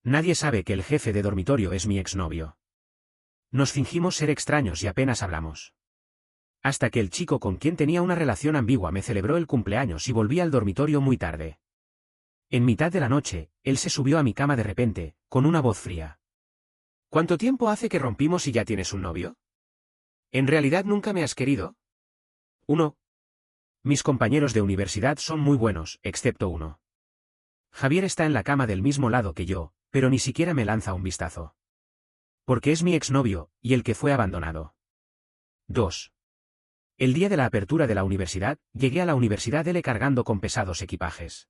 Nadie sabe que el jefe de dormitorio es mi exnovio. Nos fingimos ser extraños y apenas hablamos. Hasta que el chico con quien tenía una relación ambigua me celebró el cumpleaños y volví al dormitorio muy tarde. En mitad de la noche, él se subió a mi cama de repente, con una voz fría. ¿Cuánto tiempo hace que rompimos y ya tienes un novio? ¿En realidad nunca me has querido? Uno. Mis compañeros de universidad son muy buenos, excepto uno. Javier está en la cama del mismo lado que yo, pero ni siquiera me lanza un vistazo. Porque es mi exnovio, y el que fue abandonado. 2. El día de la apertura de la universidad, llegué a la universidad él cargando con pesados equipajes.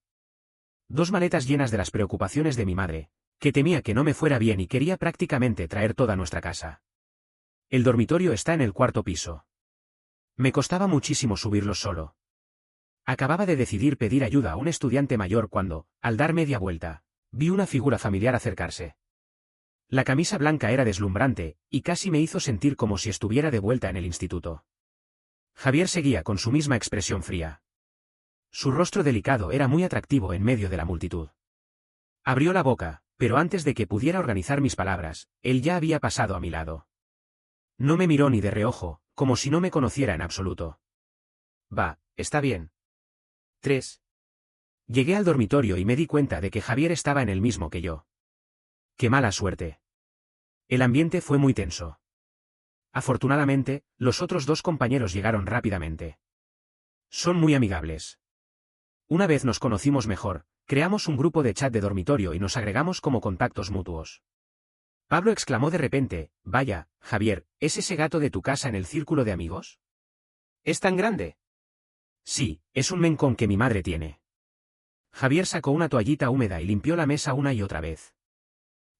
2 maletas llenas de las preocupaciones de mi madre, que temía que no me fuera bien y quería prácticamente traer toda nuestra casa. El dormitorio está en el 4.º piso. Me costaba muchísimo subirlo solo. Acababa de decidir pedir ayuda a un estudiante mayor cuando, al dar media vuelta, vi una figura familiar acercarse. La camisa blanca era deslumbrante, y casi me hizo sentir como si estuviera de vuelta en el instituto. Javier seguía con su misma expresión fría. Su rostro delicado era muy atractivo en medio de la multitud. Abrió la boca, pero antes de que pudiera organizar mis palabras, él ya había pasado a mi lado. No me miró ni de reojo, como si no me conociera en absoluto. Va, está bien. 3. Llegué al dormitorio y me di cuenta de que Javier estaba en el mismo que yo. ¡Qué mala suerte! El ambiente fue muy tenso. Afortunadamente, los otros 2 compañeros llegaron rápidamente. Son muy amigables. Una vez nos conocimos mejor, creamos un grupo de chat de dormitorio y nos agregamos como contactos mutuos. Pablo exclamó de repente, vaya, Javier, ¿es ese gato de tu casa en el círculo de amigos? ¿Es tan grande? Sí, es un mencón que mi madre tiene. Javier sacó una toallita húmeda y limpió la mesa una y otra vez.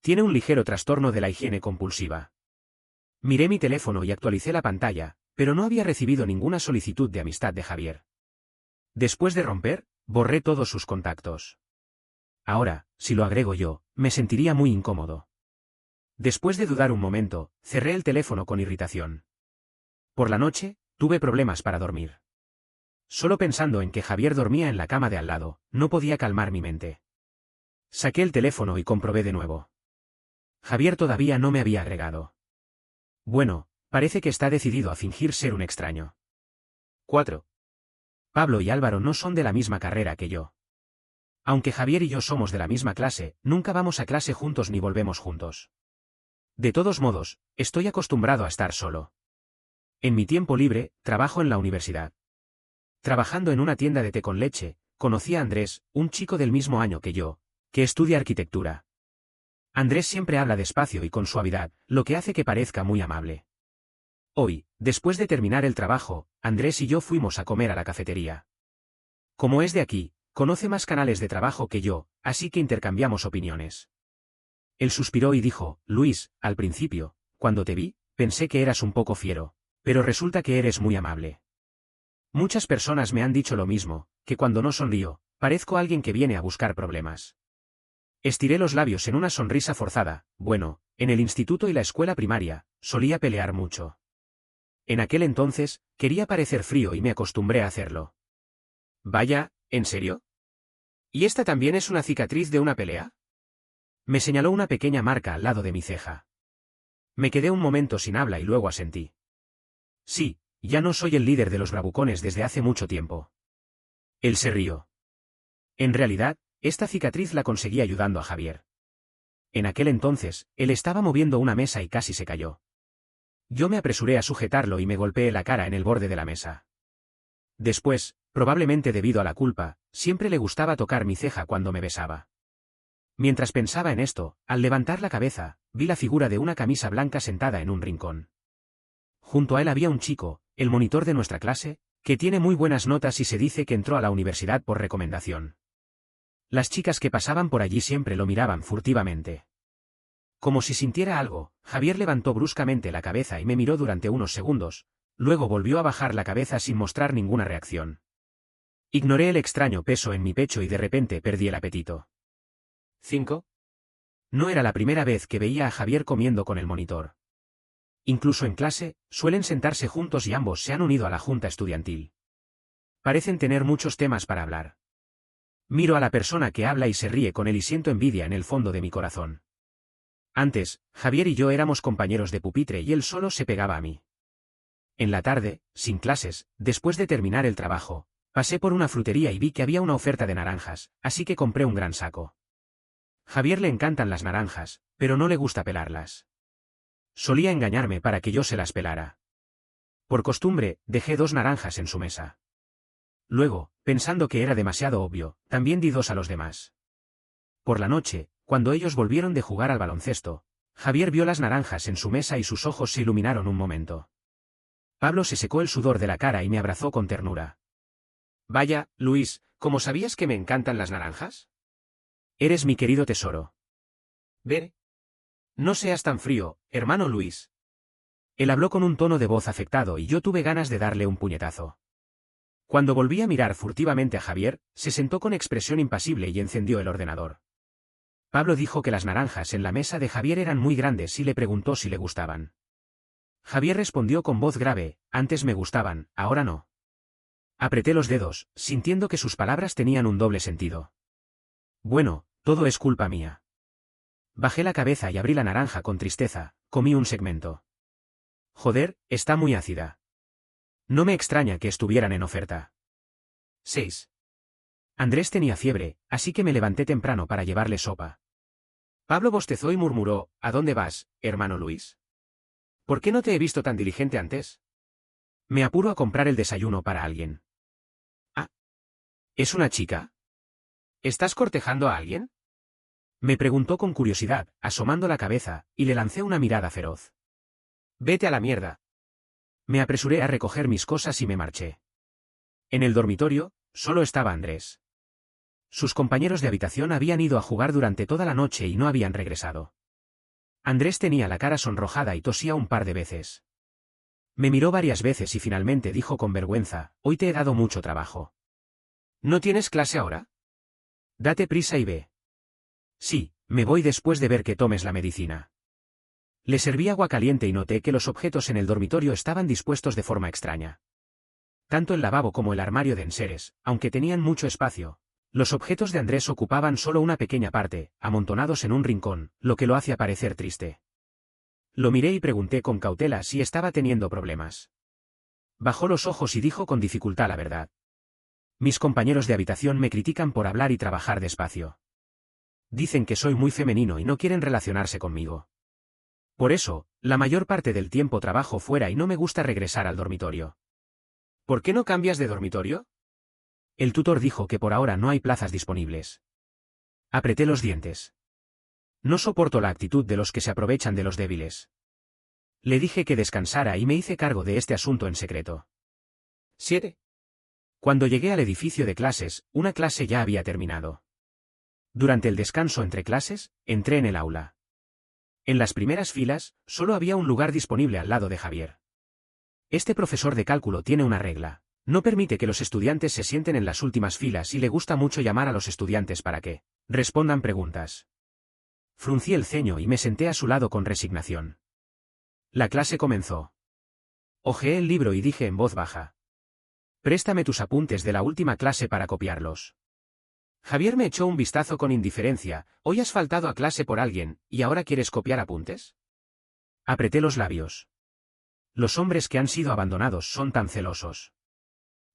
Tiene un ligero trastorno de la higiene compulsiva. Miré mi teléfono y actualicé la pantalla, pero no había recibido ninguna solicitud de amistad de Javier. Después de romper, borré todos sus contactos. Ahora, si lo agrego yo, me sentiría muy incómodo. Después de dudar un momento, cerré el teléfono con irritación. Por la noche, tuve problemas para dormir. Solo pensando en que Javier dormía en la cama de al lado, no podía calmar mi mente. Saqué el teléfono y comprobé de nuevo. Javier todavía no me había agregado. Bueno, parece que está decidido a fingir ser un extraño. 4. Pablo y Álvaro no son de la misma carrera que yo. Aunque Javier y yo somos de la misma clase, nunca vamos a clase juntos ni volvemos juntos. De todos modos, estoy acostumbrado a estar solo. En mi tiempo libre, trabajo en la universidad. Trabajando en una tienda de té con leche, conocí a Andrés, un chico del mismo año que yo, que estudia arquitectura. Andrés siempre habla despacio y con suavidad, lo que hace que parezca muy amable. Hoy, después de terminar el trabajo, Andrés y yo fuimos a comer a la cafetería. Como es de aquí, conoce más canales de trabajo que yo, así que intercambiamos opiniones. Él suspiró y dijo, Luis, al principio, cuando te vi, pensé que eras un poco fiero, pero resulta que eres muy amable. Muchas personas me han dicho lo mismo, que cuando no sonrío, parezco alguien que viene a buscar problemas. Estiré los labios en una sonrisa forzada. Bueno, en el instituto y la escuela primaria, solía pelear mucho. En aquel entonces, quería parecer frío y me acostumbré a hacerlo. Vaya, ¿en serio? ¿Y esta también es una cicatriz de una pelea? Me señaló una pequeña marca al lado de mi ceja. Me quedé un momento sin habla y luego asentí. Sí, ya no soy el líder de los bravucones desde hace mucho tiempo. Él se rió. En realidad, esta cicatriz la conseguí ayudando a Javier. En aquel entonces, él estaba moviendo una mesa y casi se cayó. Yo me apresuré a sujetarlo y me golpeé la cara en el borde de la mesa. Después, probablemente debido a la culpa, siempre le gustaba tocar mi ceja cuando me besaba. Mientras pensaba en esto, al levantar la cabeza, vi la figura de una camisa blanca sentada en un rincón. Junto a él había un chico, el monitor de nuestra clase, que tiene muy buenas notas y se dice que entró a la universidad por recomendación. Las chicas que pasaban por allí siempre lo miraban furtivamente. Como si sintiera algo, Javier levantó bruscamente la cabeza y me miró durante unos segundos, luego volvió a bajar la cabeza sin mostrar ninguna reacción. Ignoré el extraño peso en mi pecho y de repente perdí el apetito. 5. No era la primera vez que veía a Javier comiendo con el monitor. Incluso en clase, suelen sentarse juntos y ambos se han unido a la junta estudiantil. Parecen tener muchos temas para hablar. Miro a la persona que habla y se ríe con él y siento envidia en el fondo de mi corazón. Antes, Javier y yo éramos compañeros de pupitre y él solo se pegaba a mí. En la tarde, sin clases, después de terminar el trabajo, pasé por una frutería y vi que había una oferta de naranjas, así que compré un gran saco. Javier le encantan las naranjas, pero no le gusta pelarlas. Solía engañarme para que yo se las pelara. Por costumbre, dejé 2 naranjas en su mesa. Luego, pensando que era demasiado obvio, también di 2 a los demás. Por la noche, cuando ellos volvieron de jugar al baloncesto, Javier vio las naranjas en su mesa y sus ojos se iluminaron un momento. Pablo se secó el sudor de la cara y me abrazó con ternura. Vaya, Luis, ¿cómo sabías que me encantan las naranjas? Eres mi querido tesoro. Ver. No seas tan frío, hermano Luis. Él habló con un tono de voz afectado y yo tuve ganas de darle un puñetazo. Cuando volví a mirar furtivamente a Javier, se sentó con expresión impasible y encendió el ordenador. Pablo dijo que las naranjas en la mesa de Javier eran muy grandes y le preguntó si le gustaban. Javier respondió con voz grave, antes me gustaban, ahora no. Apreté los dedos, sintiendo que sus palabras tenían un doble sentido. Bueno, todo es culpa mía. Bajé la cabeza y abrí la naranja con tristeza, comí un segmento. Joder, está muy ácida. No me extraña que estuvieran en oferta. 6. Andrés tenía fiebre, así que me levanté temprano para llevarle sopa. Pablo bostezó y murmuró, ¿a dónde vas, hermano Luis? ¿Por qué no te he visto tan diligente antes? Me apuro a comprar el desayuno para alguien. Ah. ¿Es una chica? ¿Estás cortejando a alguien? Me preguntó con curiosidad, asomando la cabeza, y le lancé una mirada feroz. Vete a la mierda. Me apresuré a recoger mis cosas y me marché. En el dormitorio, solo estaba Andrés. Sus compañeros de habitación habían ido a jugar durante toda la noche y no habían regresado. Andrés tenía la cara sonrojada y tosía un par de veces. Me miró varias veces y finalmente dijo con vergüenza, hoy te he dado mucho trabajo. ¿No tienes clase ahora? Date prisa y ve. Sí, me voy después de ver que tomes la medicina. Le serví agua caliente y noté que los objetos en el dormitorio estaban dispuestos de forma extraña. Tanto el lavabo como el armario de enseres, aunque tenían mucho espacio, los objetos de Andrés ocupaban solo una pequeña parte, amontonados en un rincón, lo que lo hacía parecer triste. Lo miré y pregunté con cautela si estaba teniendo problemas. Bajó los ojos y dijo con dificultad la verdad. Mis compañeros de habitación me critican por hablar y trabajar despacio. Dicen que soy muy femenino y no quieren relacionarse conmigo. Por eso, la mayor parte del tiempo trabajo fuera y no me gusta regresar al dormitorio. ¿Por qué no cambias de dormitorio? El tutor dijo que por ahora no hay plazas disponibles. Apreté los dientes. No soporto la actitud de los que se aprovechan de los débiles. Le dije que descansara y me hice cargo de este asunto en secreto. 7. Cuando llegué al edificio de clases, una clase ya había terminado. Durante el descanso entre clases, entré en el aula. En las primeras filas, solo había un lugar disponible al lado de Javier. Este profesor de cálculo tiene una regla. No permite que los estudiantes se sienten en las últimas filas y le gusta mucho llamar a los estudiantes para que respondan preguntas. Fruncí el ceño y me senté a su lado con resignación. La clase comenzó. Hojeé el libro y dije en voz baja. Préstame tus apuntes de la última clase para copiarlos. Javier me echó un vistazo con indiferencia. ¿Hoy has faltado a clase por alguien, y ahora quieres copiar apuntes? Apreté los labios. Los hombres que han sido abandonados son tan celosos.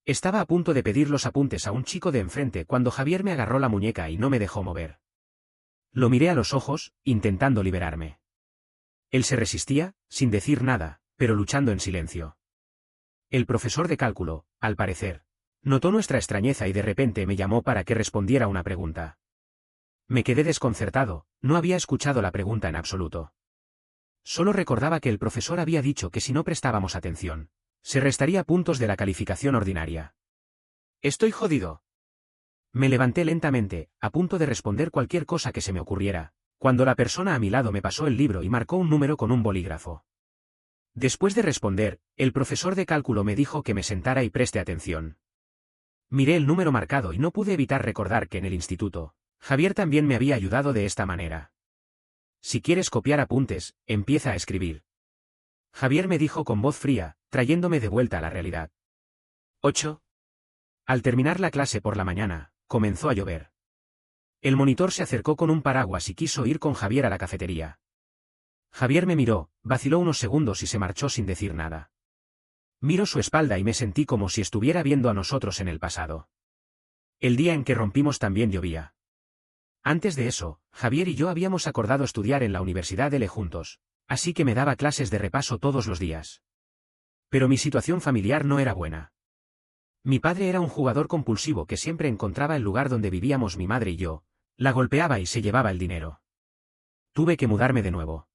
Estaba a punto de pedir los apuntes a un chico de enfrente cuando Javier me agarró la muñeca y no me dejó mover. Lo miré a los ojos, intentando liberarme. Él se resistía, sin decir nada, pero luchando en silencio. El profesor de cálculo, al parecer, notó nuestra extrañeza y de repente me llamó para que respondiera una pregunta. Me quedé desconcertado, no había escuchado la pregunta en absoluto. Solo recordaba que el profesor había dicho que si no prestábamos atención, se restaría puntos de la calificación ordinaria. Estoy jodido. Me levanté lentamente, a punto de responder cualquier cosa que se me ocurriera, cuando la persona a mi lado me pasó el libro y marcó un número con un bolígrafo. Después de responder, el profesor de cálculo me dijo que me sentara y preste atención. Miré el número marcado y no pude evitar recordar que en el instituto, Javier también me había ayudado de esta manera. Si quieres copiar apuntes, empieza a escribir. Javier me dijo con voz fría, trayéndome de vuelta a la realidad. 8. Al terminar la clase por la mañana, comenzó a llover. El monitor se acercó con un paraguas y quiso ir con Javier a la cafetería. Javier me miró, vaciló unos segundos y se marchó sin decir nada. Miró su espalda y me sentí como si estuviera viendo a nosotros en el pasado. El día en que rompimos también llovía. Antes de eso, Javier y yo habíamos acordado estudiar en la Universidad de Le juntos, así que me daba clases de repaso todos los días. Pero mi situación familiar no era buena. Mi padre era un jugador compulsivo que siempre encontraba el lugar donde vivíamos mi madre y yo, la golpeaba y se llevaba el dinero. Tuve que mudarme de nuevo.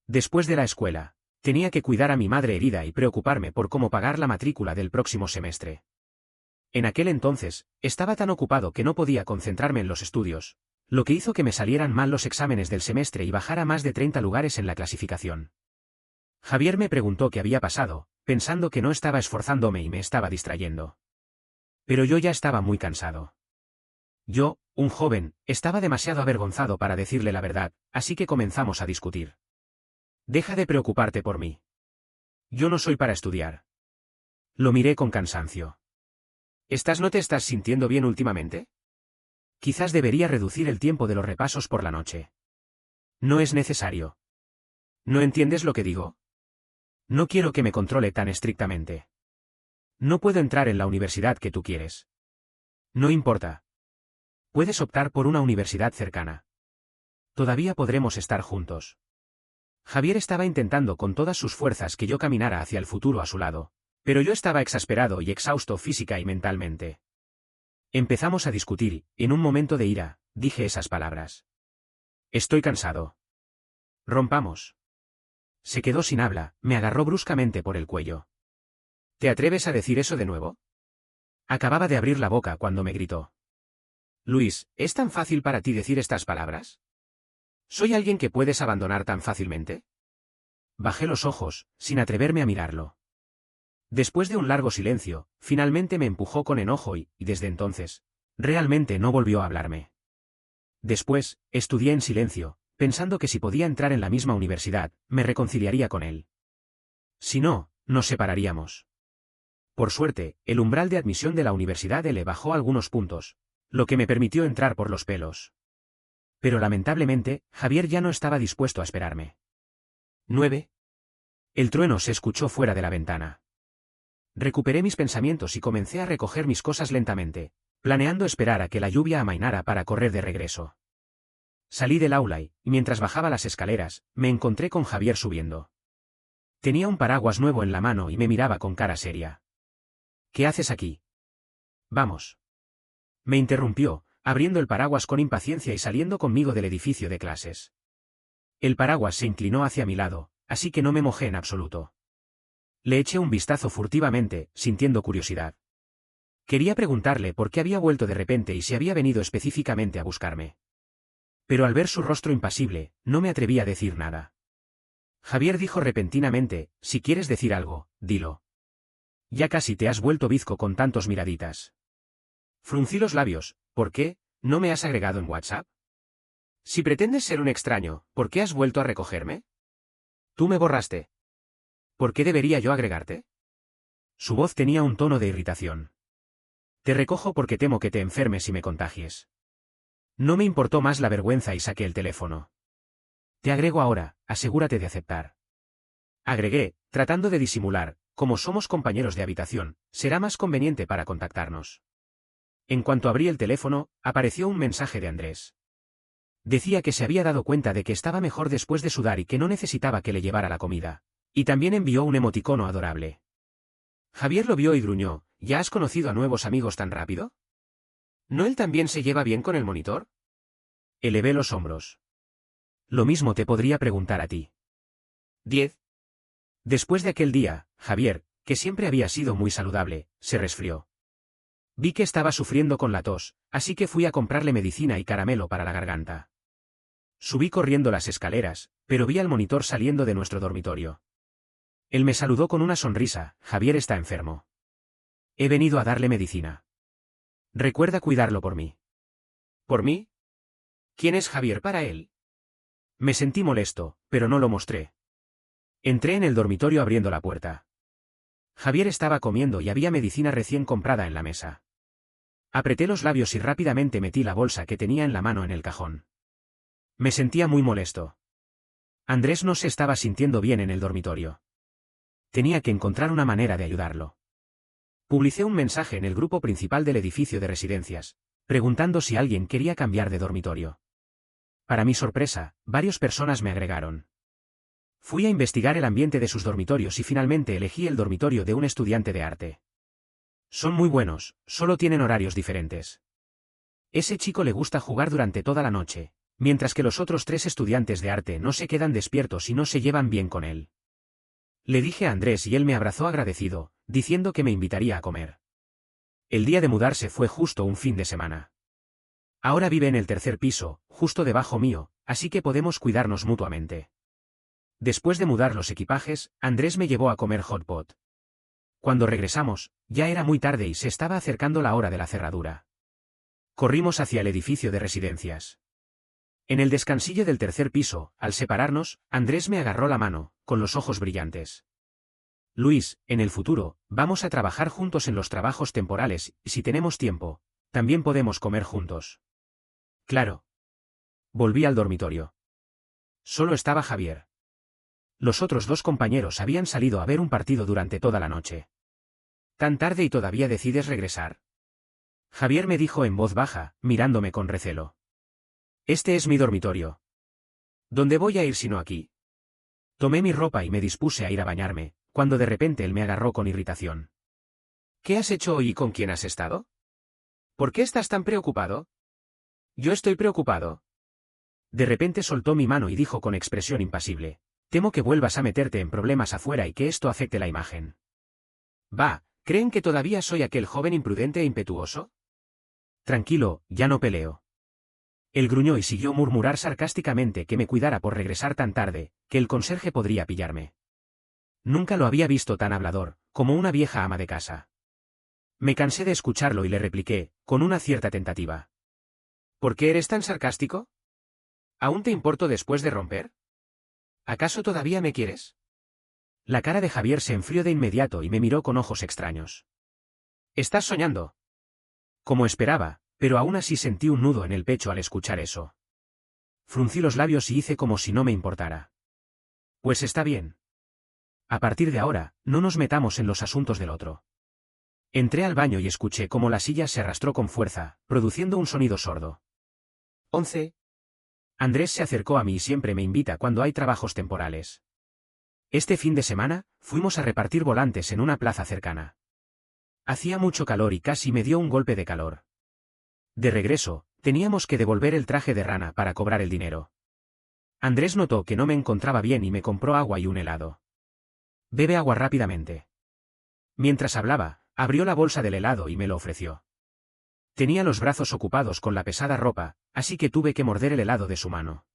Después de la escuela, tenía que cuidar a mi madre herida y preocuparme por cómo pagar la matrícula del próximo semestre. En aquel entonces, estaba tan ocupado que no podía concentrarme en los estudios, lo que hizo que me salieran mal los exámenes del semestre y bajara más de 30 lugares en la clasificación. Javier me preguntó qué había pasado, pensando que no estaba esforzándome y me estaba distrayendo. Pero yo ya estaba muy cansado. Yo, un joven, estaba demasiado avergonzado para decirle la verdad, así que comenzamos a discutir. Deja de preocuparte por mí. Yo no soy para estudiar. Lo miré con cansancio. ¿No te estás sintiendo bien últimamente? Quizás debería reducir el tiempo de los repasos por la noche. No es necesario. ¿No entiendes lo que digo? No quiero que me controle tan estrictamente. No puedo entrar en la universidad que tú quieres. No importa. Puedes optar por una universidad cercana. Todavía podremos estar juntos. Javier estaba intentando con todas sus fuerzas que yo caminara hacia el futuro a su lado, pero yo estaba exasperado y exhausto física y mentalmente. Empezamos a discutir y, en un momento de ira, dije esas palabras. Estoy cansado. Rompamos. Se quedó sin habla, me agarró bruscamente por el cuello. ¿Te atreves a decir eso de nuevo? Acababa de abrir la boca cuando me gritó. Luis, ¿es tan fácil para ti decir estas palabras? ¿Soy alguien que puedes abandonar tan fácilmente? Bajé los ojos, sin atreverme a mirarlo. Después de un largo silencio, finalmente me empujó con enojo y, desde entonces, realmente no volvió a hablarme. Después, estudié en silencio, pensando que si podía entrar en la misma universidad, me reconciliaría con él. Si no, nos separaríamos. Por suerte, el umbral de admisión de la universidad le bajó algunos puntos, lo que me permitió entrar por los pelos. Pero lamentablemente, Javier ya no estaba dispuesto a esperarme. 9. El trueno se escuchó fuera de la ventana. Recuperé mis pensamientos y comencé a recoger mis cosas lentamente, planeando esperar a que la lluvia amainara para correr de regreso. Salí del aula y, mientras bajaba las escaleras, me encontré con Javier subiendo. Tenía un paraguas nuevo en la mano y me miraba con cara seria. ¿Qué haces aquí? Vamos. Me interrumpió, abriendo el paraguas con impaciencia y saliendo conmigo del edificio de clases. El paraguas se inclinó hacia mi lado, así que no me mojé en absoluto. Le eché un vistazo furtivamente, sintiendo curiosidad. Quería preguntarle por qué había vuelto de repente y si había venido específicamente a buscarme. Pero al ver su rostro impasible, no me atreví a decir nada. Javier dijo repentinamente, si quieres decir algo, dilo. Ya casi te has vuelto bizco con tantos miraditas. Fruncí los labios, ¿por qué? ¿No me has agregado en WhatsApp? Si pretendes ser un extraño, ¿por qué has vuelto a recogerme? Tú me borraste. ¿Por qué debería yo agregarte? Su voz tenía un tono de irritación. Te recojo porque temo que te enfermes y me contagies. No me importó más la vergüenza y saqué el teléfono. Te agrego ahora, asegúrate de aceptar. Agregué, tratando de disimular, como somos compañeros de habitación, será más conveniente para contactarnos. En cuanto abrí el teléfono, apareció un mensaje de Andrés. Decía que se había dado cuenta de que estaba mejor después de sudar y que no necesitaba que le llevara la comida. Y también envió un emoticono adorable. Javier lo vio y gruñó, ¿ya has conocido a nuevos amigos tan rápido? ¿No él también se lleva bien con el monitor? Elevé los hombros. Lo mismo te podría preguntar a ti. 10. Después de aquel día, Javier, que siempre había sido muy saludable, se resfrió. Vi que estaba sufriendo con la tos, así que fui a comprarle medicina y caramelo para la garganta. Subí corriendo las escaleras, pero vi al monitor saliendo de nuestro dormitorio. Él me saludó con una sonrisa, Javier está enfermo. He venido a darle medicina. Recuerda cuidarlo por mí. ¿Por mí? ¿Quién es Javier para él? Me sentí molesto, pero no lo mostré. Entré en el dormitorio abriendo la puerta. Javier estaba comiendo y había medicina recién comprada en la mesa. Apreté los labios y rápidamente metí la bolsa que tenía en la mano en el cajón. Me sentía muy molesto. Andrés no se estaba sintiendo bien en el dormitorio. Tenía que encontrar una manera de ayudarlo. Publicé un mensaje en el grupo principal del edificio de residencias, preguntando si alguien quería cambiar de dormitorio. Para mi sorpresa, varias personas me agregaron. Fui a investigar el ambiente de sus dormitorios y finalmente elegí el dormitorio de un estudiante de arte. Son muy buenos, solo tienen horarios diferentes. Ese chico le gusta jugar durante toda la noche, mientras que los otros 3 estudiantes de arte no se quedan despiertos y no se llevan bien con él. Le dije a Andrés y él me abrazó agradecido, diciendo que me invitaría a comer. El día de mudarse fue justo un fin de semana. Ahora vive en el 3er piso, justo debajo mío, así que podemos cuidarnos mutuamente. Después de mudar los equipajes, Andrés me llevó a comer hot pot. Cuando regresamos, ya era muy tarde y se estaba acercando la hora de la cerradura. Corrimos hacia el edificio de residencias. En el descansillo del 3er piso, al separarnos, Andrés me agarró la mano, con los ojos brillantes. Luis, en el futuro, vamos a trabajar juntos en los trabajos temporales, y si tenemos tiempo, también podemos comer juntos. Claro. Volví al dormitorio. Solo estaba Javier. Los otros 2 compañeros habían salido a ver un partido durante toda la noche. ¿Tan tarde y todavía decides regresar? Javier me dijo en voz baja, mirándome con recelo. Este es mi dormitorio. ¿Dónde voy a ir sino aquí? Tomé mi ropa y me dispuse a ir a bañarme, cuando de repente él me agarró con irritación. ¿Qué has hecho hoy y con quién has estado? ¿Por qué estás tan preocupado? Yo estoy preocupado. De repente soltó mi mano y dijo con expresión impasible. Temo que vuelvas a meterte en problemas afuera y que esto afecte la imagen. Va, ¿creen que todavía soy aquel joven imprudente e impetuoso? Tranquilo, ya no peleo. Él gruñó y siguió murmurar sarcásticamente que me cuidara por regresar tan tarde, que el conserje podría pillarme. Nunca lo había visto tan hablador, como una vieja ama de casa. Me cansé de escucharlo y le repliqué, con una cierta tentativa. ¿Por qué eres tan sarcástico? ¿Aún te importo después de romper? ¿Acaso todavía me quieres? La cara de Javier se enfrió de inmediato y me miró con ojos extraños. ¿Estás soñando? Como esperaba, pero aún así sentí un nudo en el pecho al escuchar eso. Fruncí los labios y hice como si no me importara. Pues está bien. A partir de ahora, no nos metamos en los asuntos del otro. Entré al baño y escuché cómo la silla se arrastró con fuerza, produciendo un sonido sordo. 11. Andrés se acercó a mí y siempre me invita cuando hay trabajos temporales. Este fin de semana, fuimos a repartir volantes en una plaza cercana. Hacía mucho calor y casi me dio un golpe de calor. De regreso, teníamos que devolver el traje de rana para cobrar el dinero. Andrés notó que no me encontraba bien y me compró agua y un helado. Bebe agua rápidamente. Mientras hablaba, abrió la bolsa del helado y me lo ofreció. Tenía los brazos ocupados con la pesada ropa, así que tuve que morder el helado de su mano.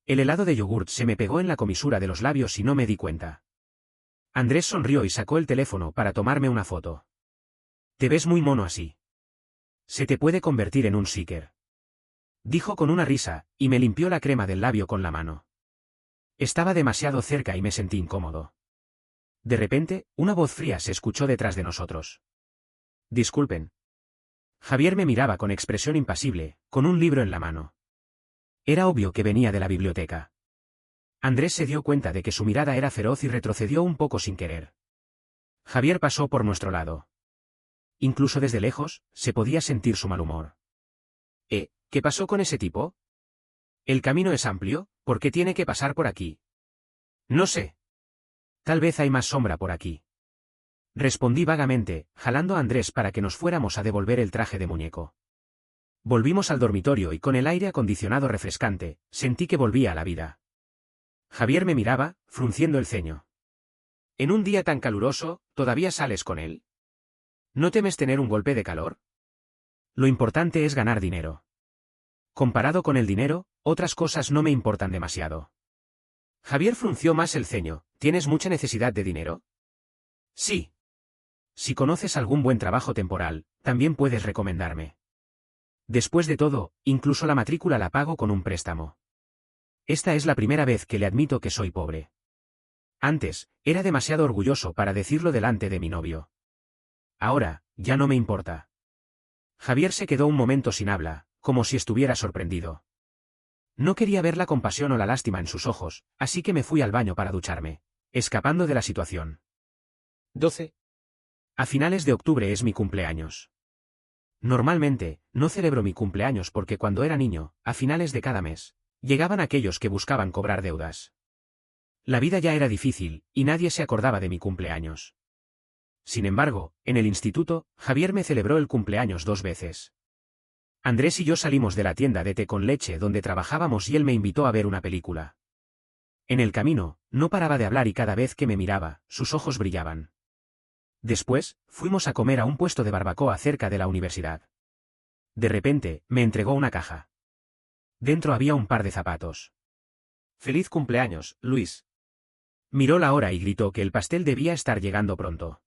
El helado de yogurt se me pegó en la comisura de los labios y no me di cuenta. Andrés sonrió y sacó el teléfono para tomarme una foto. Te ves muy mono así. Se te puede convertir en un seeker. Dijo con una risa, y me limpió la crema del labio con la mano. Estaba demasiado cerca y me sentí incómodo. De repente, una voz fría se escuchó detrás de nosotros. Disculpen. Javier me miraba con expresión impasible, con un libro en la mano. Era obvio que venía de la biblioteca. Andrés se dio cuenta de que su mirada era feroz y retrocedió un poco sin querer. Javier pasó por nuestro lado. Incluso desde lejos, se podía sentir su mal humor. ¿Qué pasó con ese tipo? El camino es amplio, ¿por qué tiene que pasar por aquí? No sé. Tal vez hay más sombra por aquí. Respondí vagamente, jalando a Andrés para que nos fuéramos a devolver el traje de muñeco. Volvimos al dormitorio y con el aire acondicionado refrescante, sentí que volvía a la vida. Javier me miraba, frunciendo el ceño. En un día tan caluroso, ¿todavía sales con él? ¿No temes tener un golpe de calor? Lo importante es ganar dinero. Comparado con el dinero, otras cosas no me importan demasiado. Javier frunció más el ceño. ¿Tienes mucha necesidad de dinero? Sí. Si conoces algún buen trabajo temporal, también puedes recomendarme. Después de todo, incluso la matrícula la pago con un préstamo. Esta es la primera vez que le admito que soy pobre. Antes, era demasiado orgulloso para decirlo delante de mi novio. Ahora, ya no me importa. Javier se quedó un momento sin habla, como si estuviera sorprendido. No quería ver la compasión o la lástima en sus ojos, así que me fui al baño para ducharme, escapando de la situación. 12. A finales de octubre es mi cumpleaños. Normalmente, no celebro mi cumpleaños porque cuando era niño, a finales de cada mes, llegaban aquellos que buscaban cobrar deudas. La vida ya era difícil, y nadie se acordaba de mi cumpleaños. Sin embargo, en el instituto, Javier me celebró el cumpleaños 2 veces. Andrés y yo salimos de la tienda de té con leche donde trabajábamos y él me invitó a ver una película. En el camino, no paraba de hablar y cada vez que me miraba, sus ojos brillaban. Después, fuimos a comer a un puesto de barbacoa cerca de la universidad. De repente, me entregó una caja. Dentro había un par de zapatos. Feliz cumpleaños, Luis. Miró la hora y gritó que el pastel debía estar llegando pronto.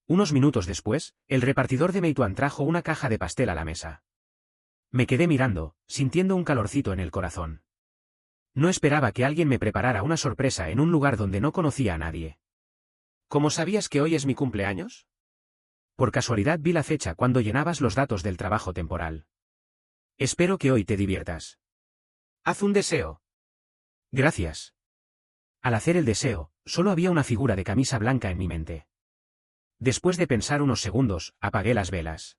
Unos minutos después, el repartidor de Meituan trajo una caja de pastel a la mesa. Me quedé mirando, sintiendo un calorcito en el corazón. No esperaba que alguien me preparara una sorpresa en un lugar donde no conocía a nadie. ¿Cómo sabías que hoy es mi cumpleaños? Por casualidad vi la fecha cuando llenabas los datos del trabajo temporal. Espero que hoy te diviertas. Haz un deseo. Gracias. Al hacer el deseo, solo había una figura de camisa blanca en mi mente. Después de pensar unos segundos, apagué las velas.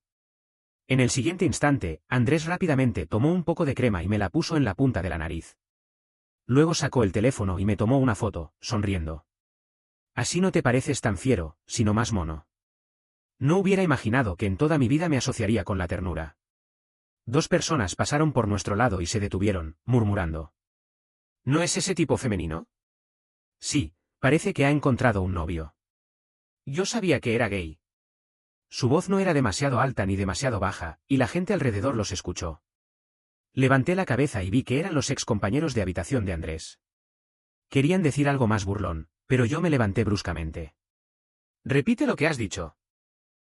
En el siguiente instante, Andrés rápidamente tomó un poco de crema y me la puso en la punta de la nariz. Luego sacó el teléfono y me tomó una foto, sonriendo. Así no te pareces tan fiero, sino más mono. No hubiera imaginado que en toda mi vida me asociaría con la ternura. 2 personas pasaron por nuestro lado y se detuvieron, murmurando. ¿No es ese tipo femenino? Sí, parece que ha encontrado un novio. Yo sabía que era gay. Su voz no era demasiado alta ni demasiado baja, y la gente alrededor los escuchó. Levanté la cabeza y vi que eran los excompañeros de habitación de Andrés. Querían decir algo más burlón, pero yo me levanté bruscamente. Repite lo que has dicho.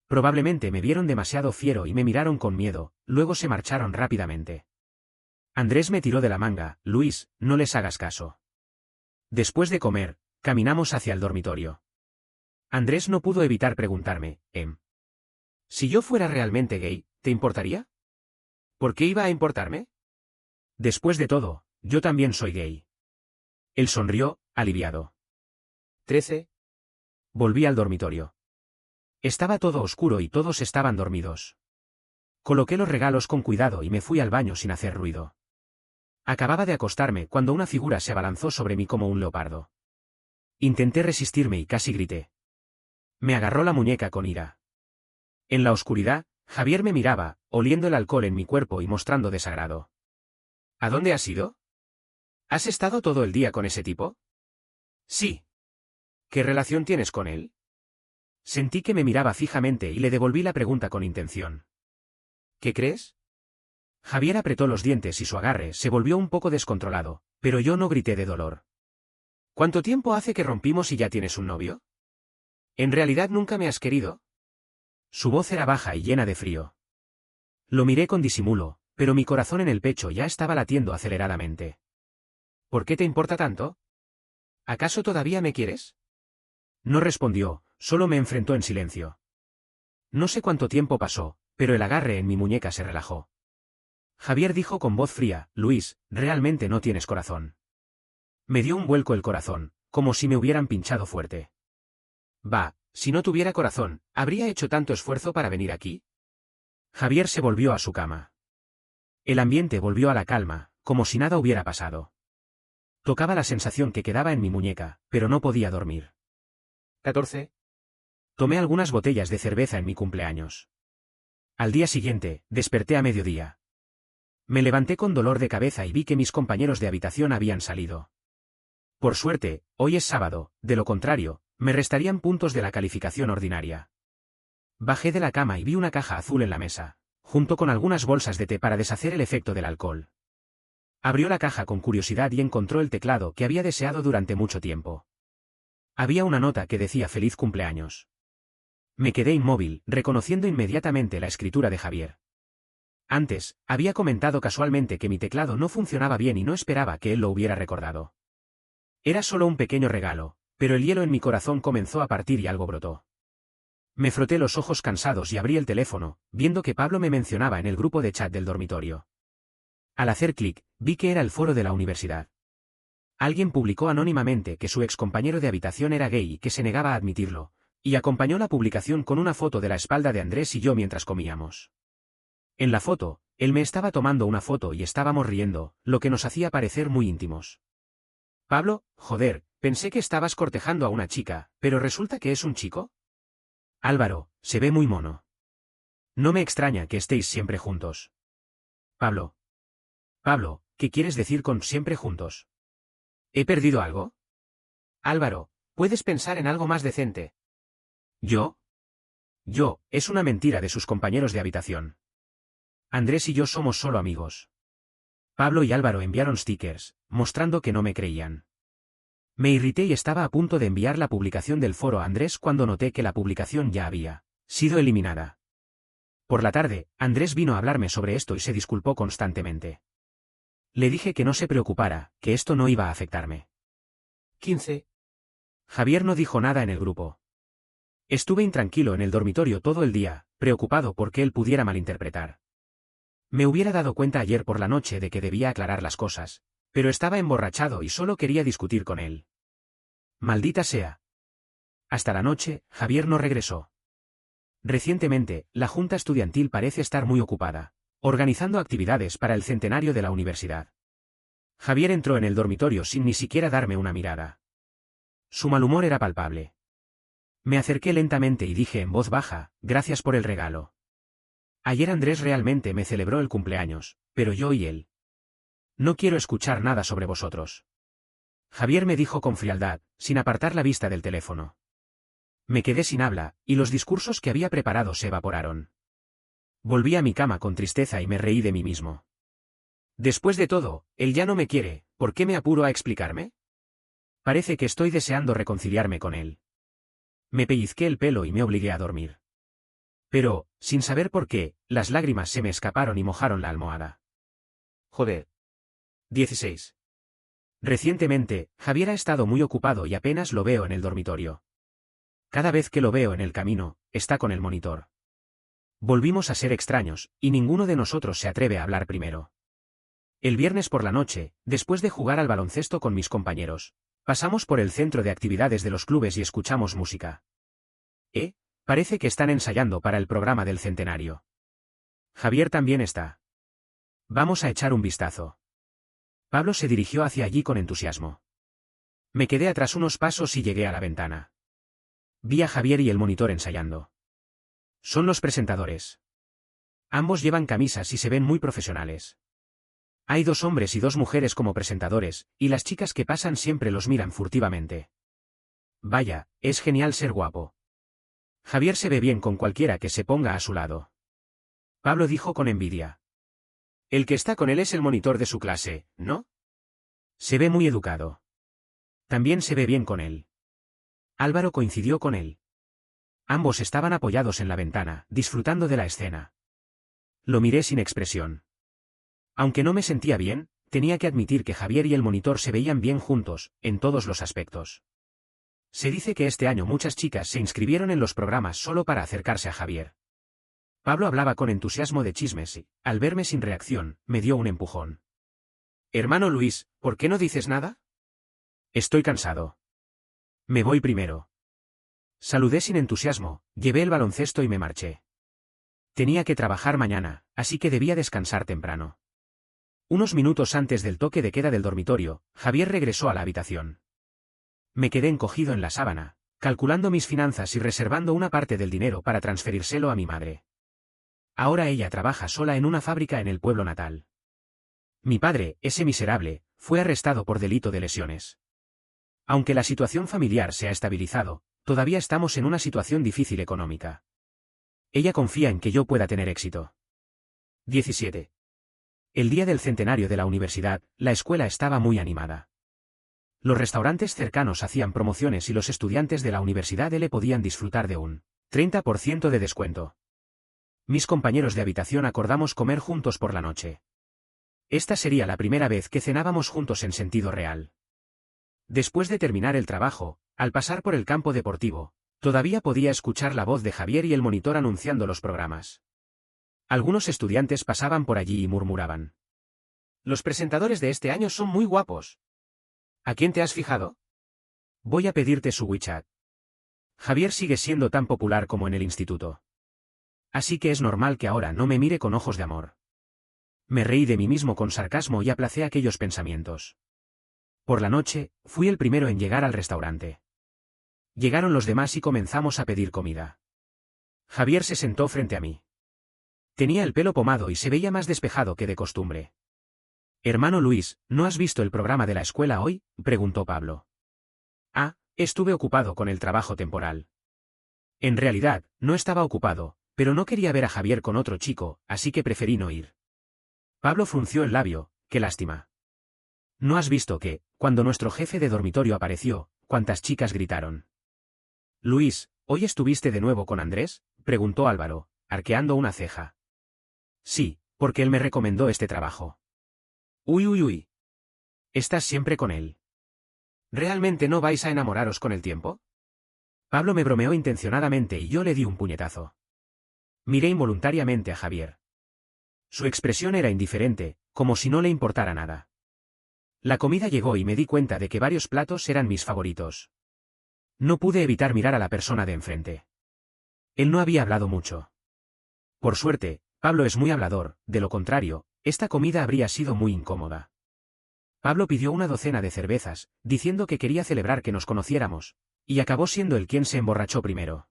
Probablemente me vieron demasiado fiero y me miraron con miedo, luego se marcharon rápidamente. Andrés me tiró de la manga. Luis, no les hagas caso. Después de comer, caminamos hacia el dormitorio. Andrés no pudo evitar preguntarme, Si yo fuera realmente gay, ¿te importaría? ¿Por qué iba a importarme? Después de todo, yo también soy gay. Él sonrió, aliviado. 13. Volví al dormitorio. Estaba todo oscuro y todos estaban dormidos. Coloqué los regalos con cuidado y me fui al baño sin hacer ruido. Acababa de acostarme cuando una figura se abalanzó sobre mí como un leopardo. Intenté resistirme y casi grité. Me agarró la muñeca con ira. En la oscuridad, Javier me miraba, oliendo el alcohol en mi cuerpo y mostrando desagrado. ¿A dónde has ido? ¿Has estado todo el día con ese tipo? Sí. ¿Qué relación tienes con él? Sentí que me miraba fijamente y le devolví la pregunta con intención. ¿Qué crees? Javier apretó los dientes y su agarre se volvió un poco descontrolado, pero yo no grité de dolor. ¿Cuánto tiempo hace que rompimos y ya tienes un novio? ¿En realidad nunca me has querido? Su voz era baja y llena de frío. Lo miré con disimulo, pero mi corazón en el pecho ya estaba latiendo aceleradamente. ¿Por qué te importa tanto? ¿Acaso todavía me quieres? No respondió, solo me enfrentó en silencio. No sé cuánto tiempo pasó, pero el agarre en mi muñeca se relajó. Javier dijo con voz fría, Luis, realmente no tienes corazón. Me dio un vuelco el corazón, como si me hubieran pinchado fuerte. Va, si no tuviera corazón, ¿habría hecho tanto esfuerzo para venir aquí? Javier se volvió a su cama. El ambiente volvió a la calma, como si nada hubiera pasado. Tocaba la sensación que quedaba en mi muñeca, pero no podía dormir. 14. Tomé algunas botellas de cerveza en mi cumpleaños. Al día siguiente, desperté a mediodía. Me levanté con dolor de cabeza y vi que mis compañeros de habitación habían salido. Por suerte, hoy es sábado, de lo contrario, me restarían puntos de la calificación ordinaria. Bajé de la cama y vi una caja azul en la mesa, junto con algunas bolsas de té para deshacer el efecto del alcohol. Abrió la caja con curiosidad y encontró el teclado que había deseado durante mucho tiempo. Había una nota que decía feliz cumpleaños. Me quedé inmóvil, reconociendo inmediatamente la escritura de Javier. Antes, había comentado casualmente que mi teclado no funcionaba bien y no esperaba que él lo hubiera recordado. Era solo un pequeño regalo, pero el hielo en mi corazón comenzó a partir y algo brotó. Me froté los ojos cansados y abrí el teléfono, viendo que Pablo me mencionaba en el grupo de chat del dormitorio. Al hacer clic, vi que era el foro de la universidad. Alguien publicó anónimamente que su excompañero de habitación era gay y que se negaba a admitirlo, y acompañó la publicación con una foto de la espalda de Andrés y yo mientras comíamos. En la foto, él me estaba tomando una foto y estábamos riendo, lo que nos hacía parecer muy íntimos. Pablo, joder, pensé que estabas cortejando a una chica, pero resulta que es un chico. Álvaro, se ve muy mono. No me extraña que estéis siempre juntos. Pablo. Pablo, ¿qué quieres decir con siempre juntos? ¿He perdido algo? Álvaro, puedes pensar en algo más decente. ¿Yo? Es una mentira de sus compañeros de habitación. Andrés y yo somos solo amigos. Pablo y Álvaro enviaron stickers, mostrando que no me creían. Me irrité y estaba a punto de enviar la publicación del foro a Andrés cuando noté que la publicación ya había sido eliminada. Por la tarde, Andrés vino a hablarme sobre esto y se disculpó constantemente. Le dije que no se preocupara, que esto no iba a afectarme. 15. Javier no dijo nada en el grupo. Estuve intranquilo en el dormitorio todo el día, preocupado por que él pudiera malinterpretar. Me hubiera dado cuenta ayer por la noche de que debía aclarar las cosas, pero estaba emborrachado y solo quería discutir con él. Maldita sea. Hasta la noche, Javier no regresó. Recientemente, la junta estudiantil parece estar muy ocupada, organizando actividades para el centenario de la universidad. Javier entró en el dormitorio sin ni siquiera darme una mirada. Su mal humor era palpable. Me acerqué lentamente y dije en voz baja, gracias por el regalo. Ayer Andrés realmente me celebró el cumpleaños, pero yo y él. No quiero escuchar nada sobre vosotros. Javier me dijo con frialdad, sin apartar la vista del teléfono. Me quedé sin habla, y los discursos que había preparado se evaporaron. Volví a mi cama con tristeza y me reí de mí mismo. Después de todo, él ya no me quiere, ¿por qué me apuro a explicarme? Parece que estoy deseando reconciliarme con él. Me pellizqué el pelo y me obligué a dormir. Pero, sin saber por qué, las lágrimas se me escaparon y mojaron la almohada. Joder. 16. Recientemente, Javier ha estado muy ocupado y apenas lo veo en el dormitorio. Cada vez que lo veo en el camino, está con el monitor. Volvimos a ser extraños, y ninguno de nosotros se atreve a hablar primero. El viernes por la noche, después de jugar al baloncesto con mis compañeros, pasamos por el centro de actividades de los clubes y escuchamos música. Parece que están ensayando para el programa del centenario. Javier también está. Vamos a echar un vistazo. Pablo se dirigió hacia allí con entusiasmo. Me quedé atrás unos pasos y llegué a la ventana. Vi a Javier y el monitor ensayando. Son los presentadores. Ambos llevan camisas y se ven muy profesionales. Hay 2 hombres y 2 mujeres como presentadores, y las chicas que pasan siempre los miran furtivamente. Vaya, es genial ser guapo. Javier se ve bien con cualquiera que se ponga a su lado. Pablo dijo con envidia. El que está con él es el monitor de su clase, ¿no? Se ve muy educado. También se ve bien con él. Álvaro coincidió con él. Ambos estaban apoyados en la ventana, disfrutando de la escena. Lo miré sin expresión. Aunque no me sentía bien, tenía que admitir que Javier y el monitor se veían bien juntos, en todos los aspectos. Se dice que este año muchas chicas se inscribieron en los programas solo para acercarse a Javier. Pablo hablaba con entusiasmo de chismes y, al verme sin reacción, me dio un empujón. Hermano Luis, ¿por qué no dices nada? Estoy cansado. Me voy primero. Saludé sin entusiasmo, llevé el baloncesto y me marché. Tenía que trabajar mañana, así que debía descansar temprano. Unos minutos antes del toque de queda del dormitorio, Javier regresó a la habitación. Me quedé encogido en la sábana, calculando mis finanzas y reservando una parte del dinero para transferírselo a mi madre. Ahora ella trabaja sola en una fábrica en el pueblo natal. Mi padre, ese miserable, fue arrestado por delito de lesiones. Aunque la situación familiar se ha estabilizado, todavía estamos en una situación difícil económica. Ella confía en que yo pueda tener éxito. 17. El día del centenario de la universidad, la escuela estaba muy animada. Los restaurantes cercanos hacían promociones y los estudiantes de la Universidad L podían disfrutar de un 30% de descuento. Mis compañeros de habitación acordamos comer juntos por la noche. Esta sería la primera vez que cenábamos juntos en sentido real. Después de terminar el trabajo, al pasar por el campo deportivo, Todavía podía escuchar la voz de Javier y el monitor anunciando los programas. Algunos estudiantes pasaban por allí y murmuraban. Los presentadores de este año son muy guapos. ¿A quién te has fijado? Voy a pedirte su WeChat. Javier sigue siendo tan popular como en el instituto. Así que es normal que ahora no me mire con ojos de amor. Me reí de mí mismo con sarcasmo y aplacé aquellos pensamientos. Por la noche, fui el primero en llegar al restaurante. Llegaron los demás y comenzamos a pedir comida. Javier se sentó frente a mí. Tenía el pelo pomado y se veía más despejado que de costumbre. Hermano Luis, ¿no has visto el programa de la escuela hoy?, preguntó Pablo. Ah, estuve ocupado con el trabajo temporal. En realidad, no estaba ocupado, pero no quería ver a Javier con otro chico, así que preferí no ir. Pablo frunció el labio, qué lástima. ¿No has visto que, cuando nuestro jefe de dormitorio apareció, cuántas chicas gritaron? Luis, ¿hoy estuviste de nuevo con Andrés?, preguntó Álvaro, arqueando una ceja. Sí, porque él me recomendó este trabajo. Uy, uy, uy. ¿Estás siempre con él? ¿Realmente no vais a enamoraros con el tiempo? Pablo me bromeó intencionadamente y yo le di un puñetazo. Miré involuntariamente a Javier. Su expresión era indiferente, como si no le importara nada. La comida llegó y me di cuenta de que varios platos eran mis favoritos. No pude evitar mirar a la persona de enfrente. Él no había hablado mucho. Por suerte, Pablo es muy hablador, de lo contrario, esta comida habría sido muy incómoda. Pablo pidió una docena de cervezas, diciendo que quería celebrar que nos conociéramos, y acabó siendo él quien se emborrachó primero.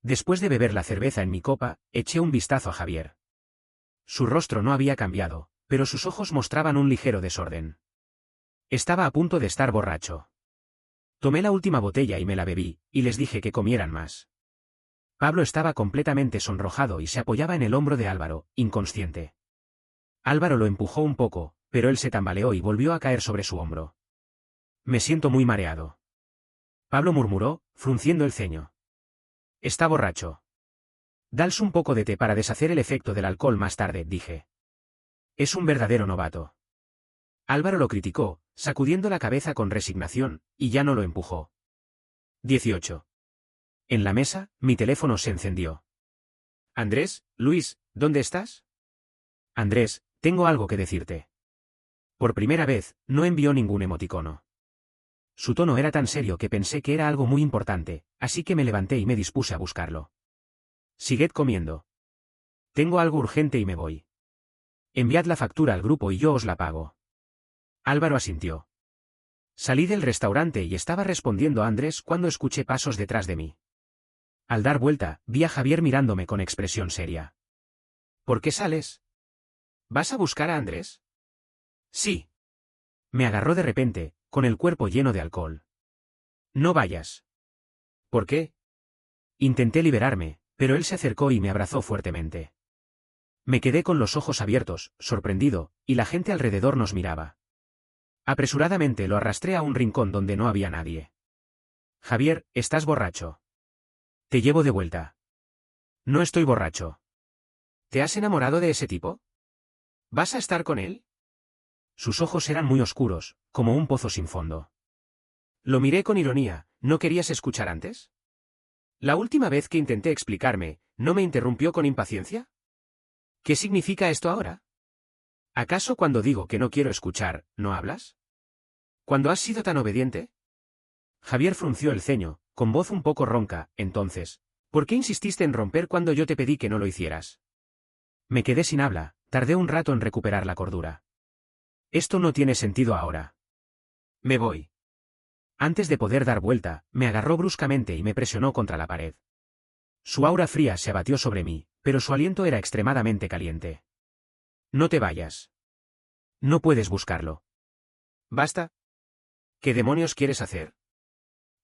Después de beber la cerveza en mi copa, eché un vistazo a Javier. Su rostro no había cambiado, pero sus ojos mostraban un ligero desorden. Estaba a punto de estar borracho. Tomé la última botella y me la bebí, y les dije que comieran más. Pablo estaba completamente sonrojado y se apoyaba en el hombro de Álvaro, inconsciente. Álvaro lo empujó un poco, pero él se tambaleó y volvió a caer sobre su hombro. Me siento muy mareado. Pablo murmuró, frunciendo el ceño. Está borracho. Dals un poco de té para deshacer el efecto del alcohol más tarde, dije. Es un verdadero novato. Álvaro lo criticó, sacudiendo la cabeza con resignación, y ya no lo empujó. 18. En la mesa, mi teléfono se encendió. Andrés, Luis, ¿dónde estás? Andrés, tengo algo que decirte. Por primera vez, no envió ningún emoticono. Su tono era tan serio que pensé que era algo muy importante, así que me levanté y me dispuse a buscarlo. Sigued comiendo. Tengo algo urgente y me voy. Enviad la factura al grupo y yo os la pago. Álvaro asintió. Salí del restaurante y estaba respondiendo a Andrés cuando escuché pasos detrás de mí. Al dar vuelta, vi a Javier mirándome con expresión seria. ¿Por qué sales? ¿Vas a buscar a Andrés? Sí. Me agarró de repente, con el cuerpo lleno de alcohol. No vayas. ¿Por qué? Intenté liberarme, pero él se acercó y me abrazó fuertemente. Me quedé con los ojos abiertos, sorprendido, y la gente alrededor nos miraba. Apresuradamente lo arrastré a un rincón donde no había nadie. Javier, estás borracho. Te llevo de vuelta. No estoy borracho. ¿Te has enamorado de ese tipo? ¿Vas a estar con él? Sus ojos eran muy oscuros, como un pozo sin fondo. Lo miré con ironía, ¿no querías escuchar antes? La última vez que intenté explicarme, ¿no me interrumpió con impaciencia? ¿Qué significa esto ahora? ¿Acaso cuando digo que no quiero escuchar, no hablas? ¿Cuándo has sido tan obediente? Javier frunció el ceño, con voz un poco ronca, entonces, ¿por qué insististe en romper cuando yo te pedí que no lo hicieras? Me quedé sin habla, tardé un rato en recuperar la cordura. Esto no tiene sentido ahora. Me voy. Antes de poder dar vuelta, me agarró bruscamente y me presionó contra la pared. Su aura fría se abatió sobre mí, pero su aliento era extremadamente caliente. No te vayas. No puedes buscarlo. ¿Basta? ¿Qué demonios quieres hacer?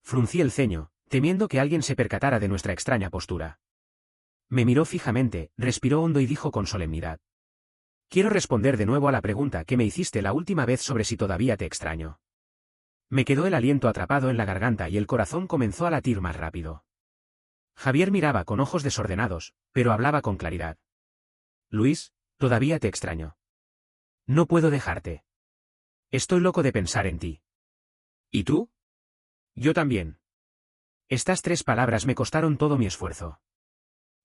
Fruncí el ceño, temiendo que alguien se percatara de nuestra extraña postura. Me miró fijamente, respiró hondo y dijo con solemnidad. Quiero responder de nuevo a la pregunta que me hiciste la última vez sobre si todavía te extraño. Me quedó el aliento atrapado en la garganta y el corazón comenzó a latir más rápido. Javier miraba con ojos desordenados, pero hablaba con claridad. Luis, todavía te extraño. No puedo dejarte. Estoy loco de pensar en ti. ¿Y tú? Yo también. Estas 3 palabras me costaron todo mi esfuerzo.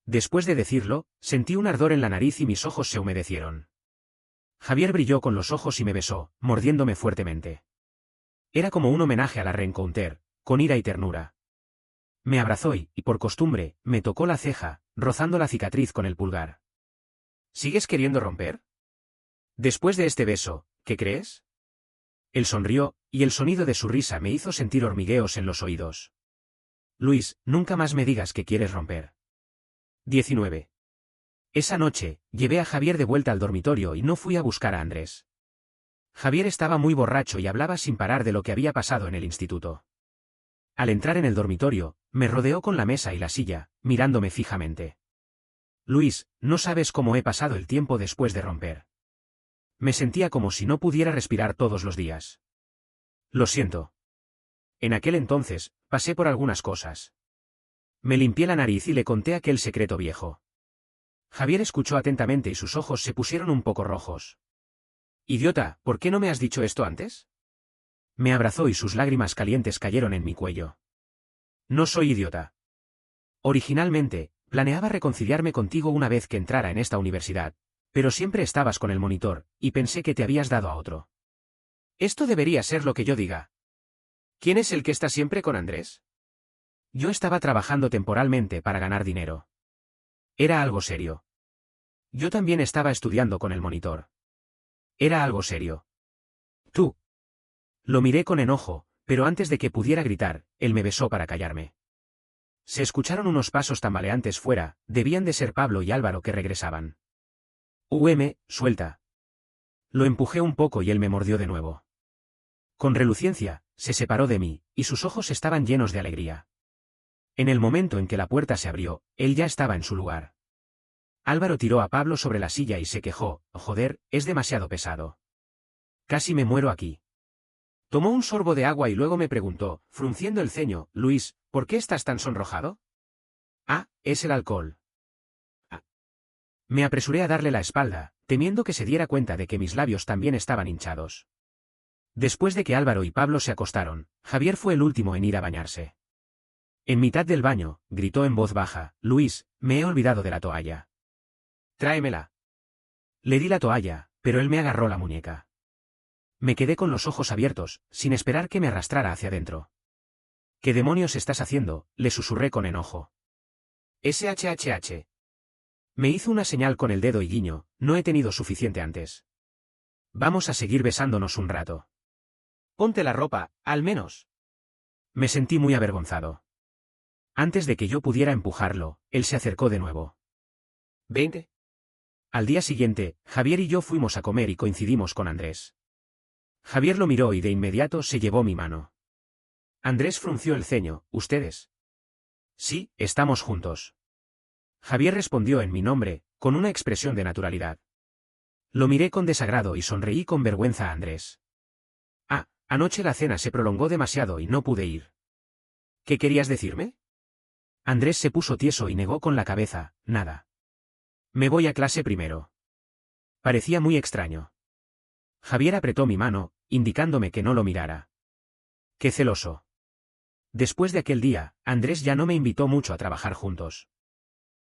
Después de decirlo, sentí un ardor en la nariz y mis ojos se humedecieron. Javier brilló con los ojos y me besó, mordiéndome fuertemente. Era como un homenaje a la rencontre, con ira y ternura. Me abrazó y, por costumbre, me tocó la ceja, rozando la cicatriz con el pulgar. ¿Sigues queriendo romper? Después de este beso, ¿qué crees? Él sonrió, y el sonido de su risa me hizo sentir hormigueos en los oídos. Luis, nunca más me digas que quieres romper. 19. Esa noche, llevé a Javier de vuelta al dormitorio y no fui a buscar a Andrés. Javier estaba muy borracho y hablaba sin parar de lo que había pasado en el instituto. Al entrar en el dormitorio, me rodeó con la mesa y la silla, mirándome fijamente. Luis, no sabes cómo he pasado el tiempo después de romper. Me sentía como si no pudiera respirar todos los días. Lo siento. En aquel entonces, pasé por algunas cosas. Me limpié la nariz y le conté aquel secreto viejo. Javier escuchó atentamente y sus ojos se pusieron un poco rojos. Idiota, ¿por qué no me has dicho esto antes? Me abrazó y sus lágrimas calientes cayeron en mi cuello. No soy idiota. Originalmente, planeaba reconciliarme contigo una vez que entrara en esta universidad, pero siempre estabas con el monitor, y pensé que te habías dado a otro. Esto debería ser lo que yo diga. ¿Quién es el que está siempre con Andrés? Yo estaba trabajando temporalmente para ganar dinero. Era algo serio. Yo también estaba estudiando con el monitor. Era algo serio. Tú. Lo miré con enojo, pero antes de que pudiera gritar, él me besó para callarme. Se escucharon unos pasos tambaleantes fuera, debían de ser Pablo y Álvaro que regresaban. Suelta. Lo empujé un poco y él me mordió de nuevo. Con reluciencia, se separó de mí, y sus ojos estaban llenos de alegría. En el momento en que la puerta se abrió, él ya estaba en su lugar. Álvaro tiró a Pablo sobre la silla y se quejó, joder, es demasiado pesado. Casi me muero aquí. Tomó un sorbo de agua y luego me preguntó, frunciendo el ceño, Luis, ¿por qué estás tan sonrojado? Ah, es el alcohol. Ah. Me apresuré a darle la espalda, temiendo que se diera cuenta de que mis labios también estaban hinchados. Después de que Álvaro y Pablo se acostaron, Javier fue el último en ir a bañarse. En mitad del baño, gritó en voz baja, Luis, me he olvidado de la toalla. Tráemela. Le di la toalla, pero él me agarró la muñeca. Me quedé con los ojos abiertos, sin esperar que me arrastrara hacia adentro. ¿Qué demonios estás haciendo?, le susurré con enojo. SHHH. Me hizo una señal con el dedo y guiño, no he tenido suficiente antes. Vamos a seguir besándonos un rato. Ponte la ropa, al menos. Me sentí muy avergonzado. Antes de que yo pudiera empujarlo, él se acercó de nuevo. 20. Al día siguiente, Javier y yo fuimos a comer y coincidimos con Andrés. Javier lo miró y de inmediato se llevó mi mano. Andrés frunció el ceño, ¿ustedes? Sí, estamos juntos. Javier respondió en mi nombre, con una expresión de naturalidad. Lo miré con desagrado y sonreí con vergüenza a Andrés. Anoche la cena se prolongó demasiado y no pude ir. ¿Qué querías decirme? Andrés se puso tieso y negó con la cabeza, nada. Me voy a clase primero. Parecía muy extraño. Javier apretó mi mano, indicándome que no lo mirara. ¡Qué celoso! Después de aquel día, Andrés ya no me invitó mucho a trabajar juntos.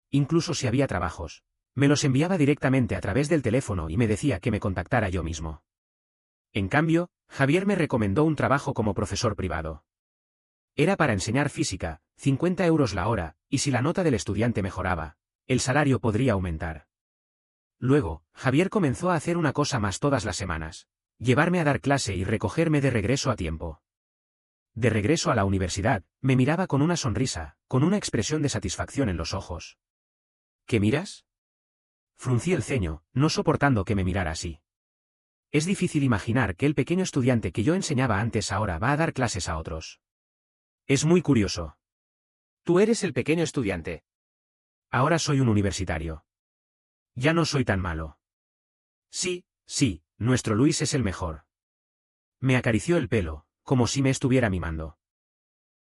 Incluso si había trabajos, me los enviaba directamente a través del teléfono y me decía que me contactara yo mismo. En cambio, Javier me recomendó un trabajo como profesor privado. Era para enseñar física, 50 euros la hora, y si la nota del estudiante mejoraba, el salario podría aumentar. Luego, Javier comenzó a hacer una cosa más todas las semanas: llevarme a dar clase y recogerme de regreso a tiempo. De regreso a la universidad, me miraba con una sonrisa, con una expresión de satisfacción en los ojos. ¿Qué miras? Fruncí el ceño, no soportando que me mirara así. Es difícil imaginar que el pequeño estudiante que yo enseñaba antes ahora va a dar clases a otros. Es muy curioso. Tú eres el pequeño estudiante. Ahora soy un universitario. Ya no soy tan malo. Sí, nuestro Luis es el mejor. Me acarició el pelo, como si me estuviera mimando.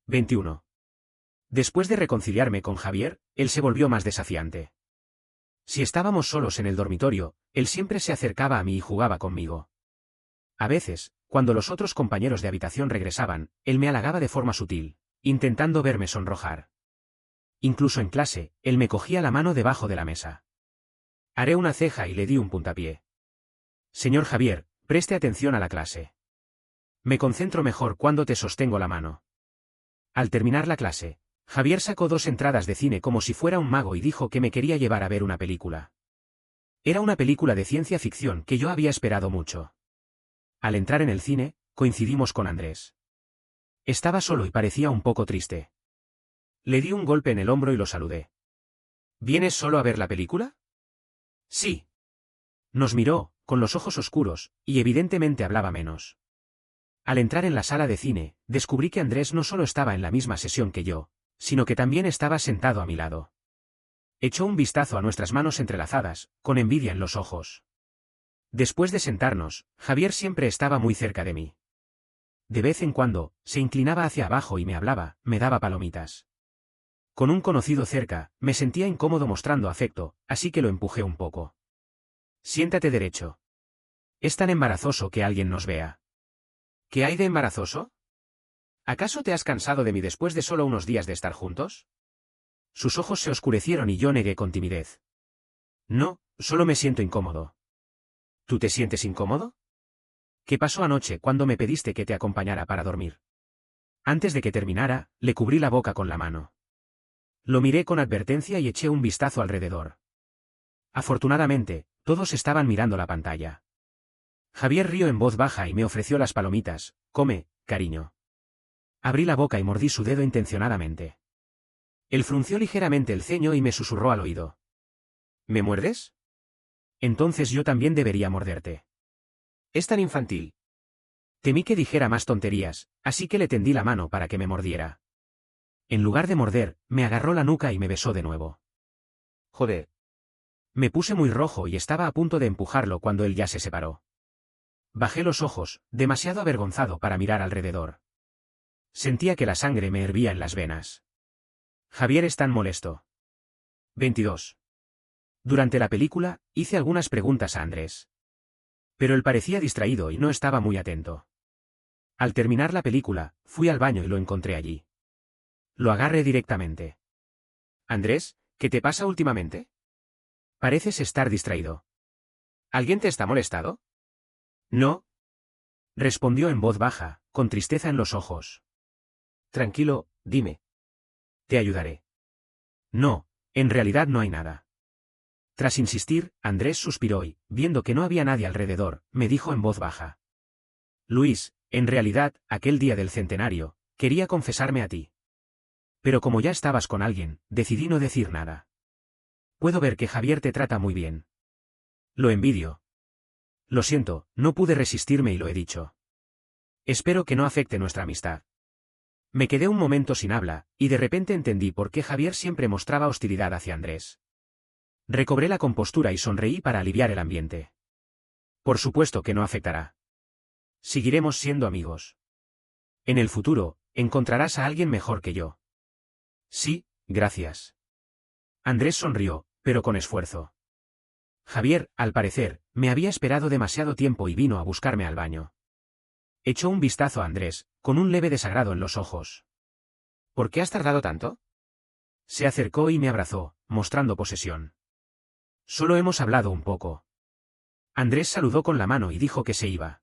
21. Después de reconciliarme con Javier, él se volvió más desafiante. Si estábamos solos en el dormitorio, él siempre se acercaba a mí y jugaba conmigo. A veces, cuando los otros compañeros de habitación regresaban, él me halagaba de forma sutil. intentando verme sonrojar. Incluso en clase, él me cogía la mano debajo de la mesa. Haré una ceja y le di un puntapié. Señor Javier, preste atención a la clase. Me concentro mejor cuando te sostengo la mano. Al terminar la clase, Javier sacó 2 entradas de cine como si fuera un mago y dijo que me quería llevar a ver una película. Era una película de ciencia ficción que yo había esperado mucho. Al entrar en el cine, coincidimos con Andrés. Estaba solo y parecía un poco triste. Le di un golpe en el hombro y lo saludé. ¿Vienes solo a ver la película? Sí. Nos miró, con los ojos oscuros, y evidentemente hablaba menos. Al entrar en la sala de cine, descubrí que Andrés no solo estaba en la misma sesión que yo, sino que también estaba sentado a mi lado. Echó un vistazo a nuestras manos entrelazadas, con envidia en los ojos. Después de sentarnos, Javier siempre estaba muy cerca de mí. De vez en cuando, se inclinaba hacia abajo y me hablaba, me daba palomitas. Con un conocido cerca, me sentía incómodo mostrando afecto, así que lo empujé un poco. Siéntate derecho. Es tan embarazoso que alguien nos vea. ¿Qué hay de embarazoso? ¿Acaso te has cansado de mí después de solo unos días de estar juntos? Sus ojos se oscurecieron y yo negué con timidez. No, solo me siento incómodo. ¿Tú te sientes incómodo? ¿Qué pasó anoche cuando me pediste que te acompañara para dormir? Antes de que terminara, le cubrí la boca con la mano. Lo miré con advertencia y eché un vistazo alrededor. Afortunadamente, todos estaban mirando la pantalla. Javier rió en voz baja y me ofreció las palomitas. Come, cariño. Abrí la boca y mordí su dedo intencionadamente. Él frunció ligeramente el ceño y me susurró al oído. ¿Me muerdes? Entonces yo también debería morderte. Es tan infantil. Temí que dijera más tonterías, así que le tendí la mano para que me mordiera. En lugar de morder, me agarró la nuca y me besó de nuevo. Joder. Me puse muy rojo y estaba a punto de empujarlo cuando él ya se separó. Bajé los ojos, demasiado avergonzado para mirar alrededor. Sentía que la sangre me hervía en las venas. Javier es tan molesto. 22. Durante la película, hice algunas preguntas a Andrés. Pero él parecía distraído y no estaba muy atento. Al terminar la película, fui al baño y lo encontré allí. Lo agarré directamente. Andrés, ¿qué te pasa últimamente? Pareces estar distraído. ¿Alguien te está molestado? No. Respondió en voz baja, con tristeza en los ojos. Tranquilo, dime. Te ayudaré. No, en realidad no hay nada. Tras insistir, Andrés suspiró y, viendo que no había nadie alrededor, me dijo en voz baja. Luis, en realidad, aquel día del centenario, quería confesarme a ti. Pero como ya estabas con alguien, decidí no decir nada. Puedo ver que Javier te trata muy bien. Lo envidio. Lo siento, no pude resistirme y lo he dicho. Espero que no afecte nuestra amistad. Me quedé un momento sin habla, y de repente entendí por qué Javier siempre mostraba hostilidad hacia Andrés. Recobré la compostura y sonreí para aliviar el ambiente. Por supuesto que no afectará. Seguiremos siendo amigos. En el futuro, encontrarás a alguien mejor que yo. Sí, gracias. Andrés sonrió, pero con esfuerzo. Javier, al parecer, me había esperado demasiado tiempo y vino a buscarme al baño. Echó un vistazo a Andrés, con un leve desagrado en los ojos. ¿Por qué has tardado tanto? Se acercó y me abrazó, mostrando posesión. Solo hemos hablado un poco. Andrés saludó con la mano y dijo que se iba.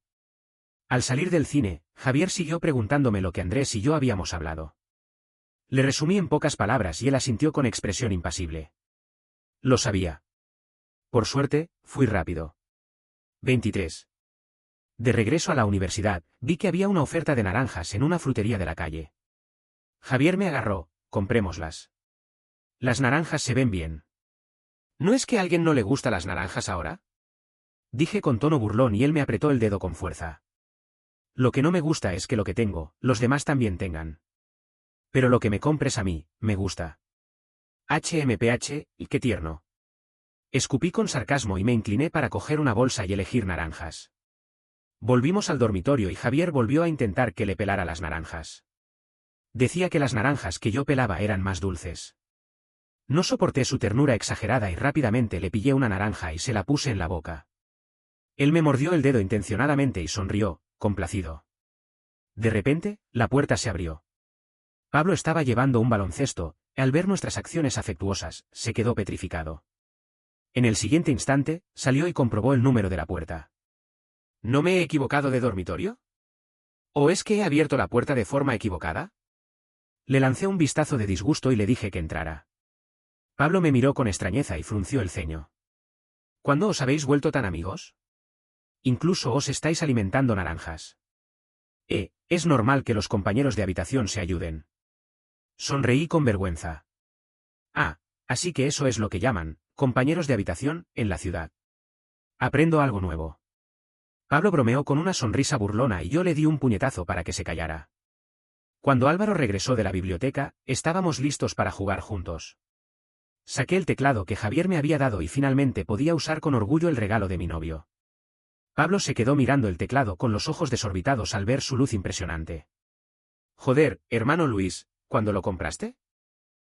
Al salir del cine, Javier siguió preguntándome lo que Andrés y yo habíamos hablado. Le resumí en pocas palabras y él asintió con expresión impasible. Lo sabía. Por suerte, fui rápido. 23. De regreso a la universidad, vi que había una oferta de naranjas en una frutería de la calle. Javier me agarró, comprémoslas. Las naranjas se ven bien. ¿No es que a alguien no le gusta las naranjas ahora? Dije con tono burlón y él me apretó el dedo con fuerza. Lo que no me gusta es que lo que tengo, los demás también tengan. Pero lo que me compres a mí, me gusta. HMPH, qué tierno. Escupí con sarcasmo y me incliné para coger una bolsa y elegir naranjas. Volvimos al dormitorio y Javier volvió a intentar que le pelara las naranjas. Decía que las naranjas que yo pelaba eran más dulces. No soporté su ternura exagerada y rápidamente le pillé una naranja y se la puse en la boca. Él me mordió el dedo intencionadamente y sonrió, complacido. De repente, la puerta se abrió. Pablo estaba llevando un baloncesto, y al ver nuestras acciones afectuosas, se quedó petrificado. En el siguiente instante, salió y comprobó el número de la puerta. ¿No me he equivocado de dormitorio? ¿O es que he abierto la puerta de forma equivocada? Le lancé un vistazo de disgusto y le dije que entrara. Pablo me miró con extrañeza y frunció el ceño. ¿Cuándo os habéis vuelto tan amigos? Incluso os estáis alimentando naranjas. Es normal que los compañeros de habitación se ayuden. Sonreí con vergüenza. Ah, así que eso es lo que llaman, compañeros de habitación, en la ciudad. Aprendo algo nuevo. Pablo bromeó con una sonrisa burlona y yo le di un puñetazo para que se callara. Cuando Álvaro regresó de la biblioteca, estábamos listos para jugar juntos. Saqué el teclado que Javier me había dado y finalmente podía usar con orgullo el regalo de mi novio. Pablo se quedó mirando el teclado con los ojos desorbitados al ver su luz impresionante. Joder, hermano Luis, ¿cuándo lo compraste?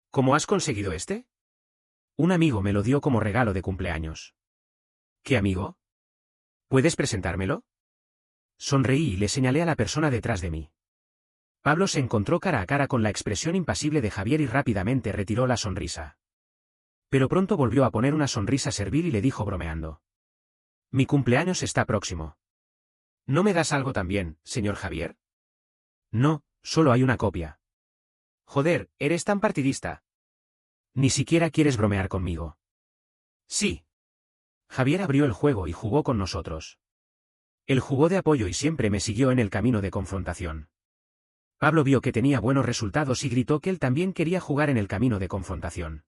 ¿Cómo has conseguido este? Un amigo me lo dio como regalo de cumpleaños. ¿Qué amigo? ¿Puedes presentármelo? Sonreí y le señalé a la persona detrás de mí. Pablo se encontró cara a cara con la expresión impasible de Javier y rápidamente retiró la sonrisa. Pero pronto volvió a poner una sonrisa servil y le dijo bromeando. Mi cumpleaños está próximo. ¿No me das algo también, señor Javier? No, solo hay una copia. Joder, eres tan partidista. Ni siquiera quieres bromear conmigo. Sí. Javier abrió el juego y jugó con nosotros. Él jugó de apoyo y siempre me siguió en el camino de confrontación. Pablo vio que tenía buenos resultados y gritó que él también quería jugar en el camino de confrontación.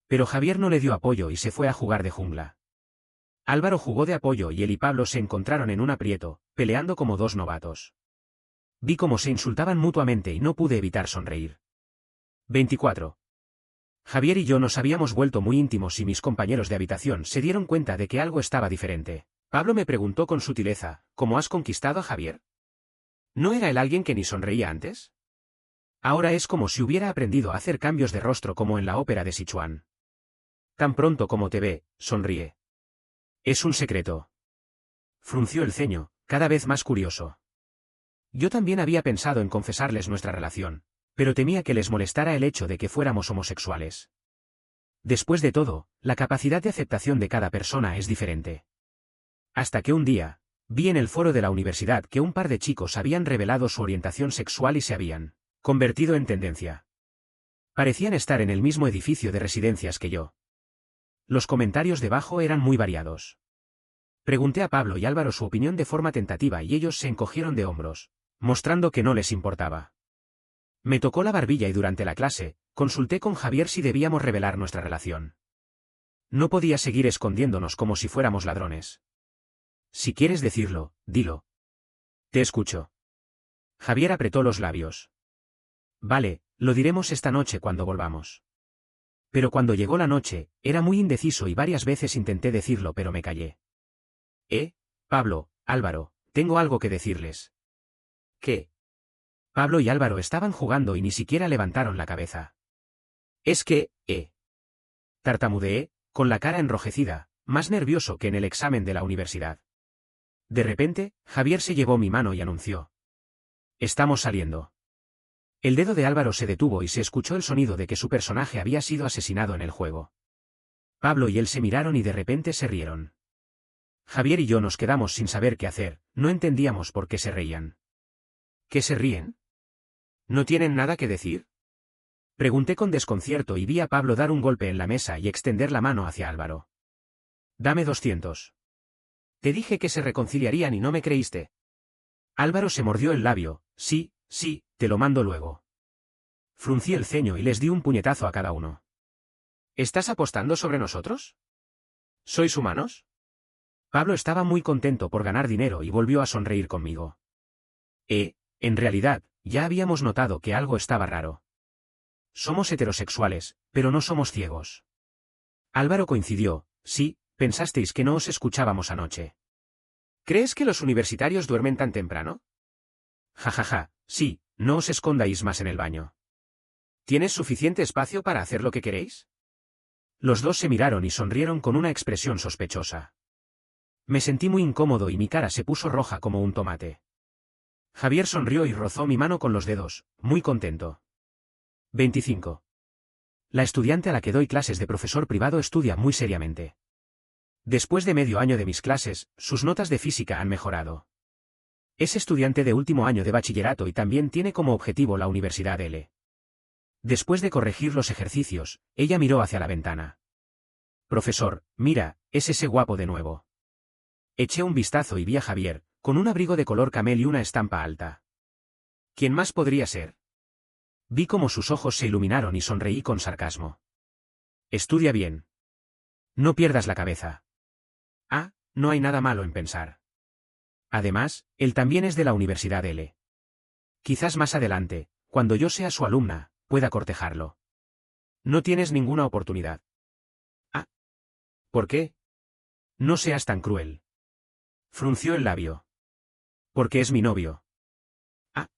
Pero Javier no le dio apoyo y se fue a jugar de jungla. Álvaro jugó de apoyo y él y Pablo se encontraron en un aprieto, peleando como dos novatos. Vi cómo se insultaban mutuamente y no pude evitar sonreír. 24. Javier y yo nos habíamos vuelto muy íntimos y mis compañeros de habitación se dieron cuenta de que algo estaba diferente. Pablo me preguntó con sutileza, ¿cómo has conquistado a Javier? ¿No era él alguien que ni sonreía antes? Ahora es como si hubiera aprendido a hacer cambios de rostro como en la ópera de Sichuan. Tan pronto como te ve, sonríe. Es un secreto. Frunció el ceño, cada vez más curioso. Yo también había pensado en confesarles nuestra relación, pero temía que les molestara el hecho de que fuéramos homosexuales. Después de todo, la capacidad de aceptación de cada persona es diferente. Hasta que un día, vi en el foro de la universidad que un par de chicos habían revelado su orientación sexual y se habían convertido en tendencia. Parecían estar en el mismo edificio de residencias que yo. Los comentarios debajo eran muy variados. Pregunté a Pablo y Álvaro su opinión de forma tentativa y ellos se encogieron de hombros, mostrando que no les importaba. Me tocó la barbilla y durante la clase, consulté con Javier si debíamos revelar nuestra relación. No podía seguir escondiéndonos como si fuéramos ladrones. Si quieres decirlo, dilo. Te escucho. Javier apretó los labios. Vale, lo diremos esta noche cuando volvamos. Pero cuando llegó la noche, era muy indeciso y varias veces intenté decirlo pero me callé. Pablo, Álvaro, tengo algo que decirles. ¿Qué? Pablo y Álvaro estaban jugando y ni siquiera levantaron la cabeza. Es que, tartamudeé, con la cara enrojecida, más nervioso que en el examen de la universidad. De repente, Javier se llevó mi mano y anunció. Estamos saliendo. El dedo de Álvaro se detuvo y se escuchó el sonido de que su personaje había sido asesinado en el juego. Pablo y él se miraron y de repente se rieron. Javier y yo nos quedamos sin saber qué hacer, no entendíamos por qué se reían. ¿Qué se ríen? ¿No tienen nada que decir? Pregunté con desconcierto y vi a Pablo dar un golpe en la mesa y extender la mano hacia Álvaro. Dame 200. Te dije que se reconciliarían y no me creíste. Álvaro se mordió el labio. Sí, te lo mando luego. Fruncí el ceño y les di un puñetazo a cada uno. ¿Estás apostando sobre nosotros? ¿Sois humanos? Pablo estaba muy contento por ganar dinero y volvió a sonreír conmigo. En realidad, ya habíamos notado que algo estaba raro. Somos heterosexuales, pero no somos ciegos. Álvaro coincidió. Sí, pensasteis que no os escuchábamos anoche. ¿Crees que los universitarios duermen tan temprano? Jajaja, sí, no os escondáis más en el baño. ¿Tienes suficiente espacio para hacer lo que queréis? Los dos se miraron y sonrieron con una expresión sospechosa. Me sentí muy incómodo y mi cara se puso roja como un tomate. Javier sonrió y rozó mi mano con los dedos, muy contento. 25. La estudiante a la que doy clases de profesor privado estudia muy seriamente. Después de medio año de mis clases, sus notas de física han mejorado. Es estudiante de último año de bachillerato y también tiene como objetivo la Universidad L. Después de corregir los ejercicios, ella miró hacia la ventana. Profesor, mira, es ese guapo de nuevo. Eché un vistazo y vi a Javier, con un abrigo de color camel y una estampa alta. ¿Quién más podría ser? Vi cómo sus ojos se iluminaron y sonreí con sarcasmo. Estudia bien. No pierdas la cabeza. Ah, no hay nada malo en pensar. Además, él también es de la Universidad L. Quizás más adelante, cuando yo sea su alumna, pueda cortejarlo. No tienes ninguna oportunidad. Ah. ¿Por qué? No seas tan cruel. Frunció el labio. Porque es mi novio. Ah.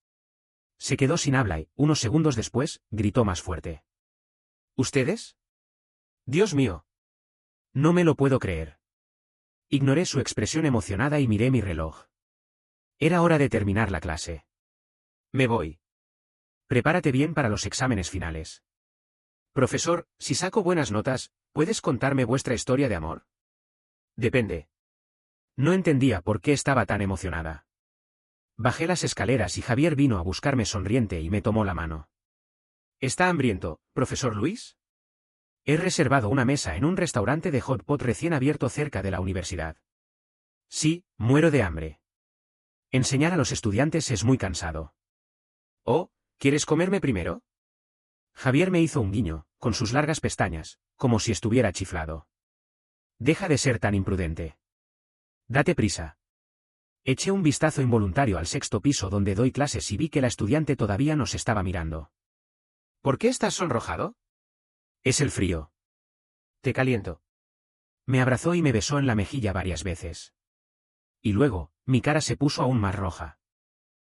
Se quedó sin habla y, unos segundos después, gritó más fuerte. ¿Ustedes? Dios mío. No me lo puedo creer. Ignoré su expresión emocionada y miré mi reloj. Era hora de terminar la clase. Me voy. Prepárate bien para los exámenes finales. Profesor, si saco buenas notas, ¿puedes contarme vuestra historia de amor? Depende. No entendía por qué estaba tan emocionada. Bajé las escaleras y Javier vino a buscarme sonriente y me tomó la mano. ¿Está hambriento, profesor Luis? He reservado una mesa en un restaurante de hot pot recién abierto cerca de la universidad. Sí, muero de hambre. Enseñar a los estudiantes es muy cansado. Oh, ¿quieres comerme primero? Javier me hizo un guiño, con sus largas pestañas, como si estuviera chiflado. Deja de ser tan imprudente. Date prisa. Eché un vistazo involuntario al sexto piso donde doy clases y vi que la estudiante todavía nos estaba mirando. ¿Por qué estás sonrojado? Es el frío. Te caliento. Me abrazó y me besó en la mejilla varias veces. Y luego, mi cara se puso aún más roja.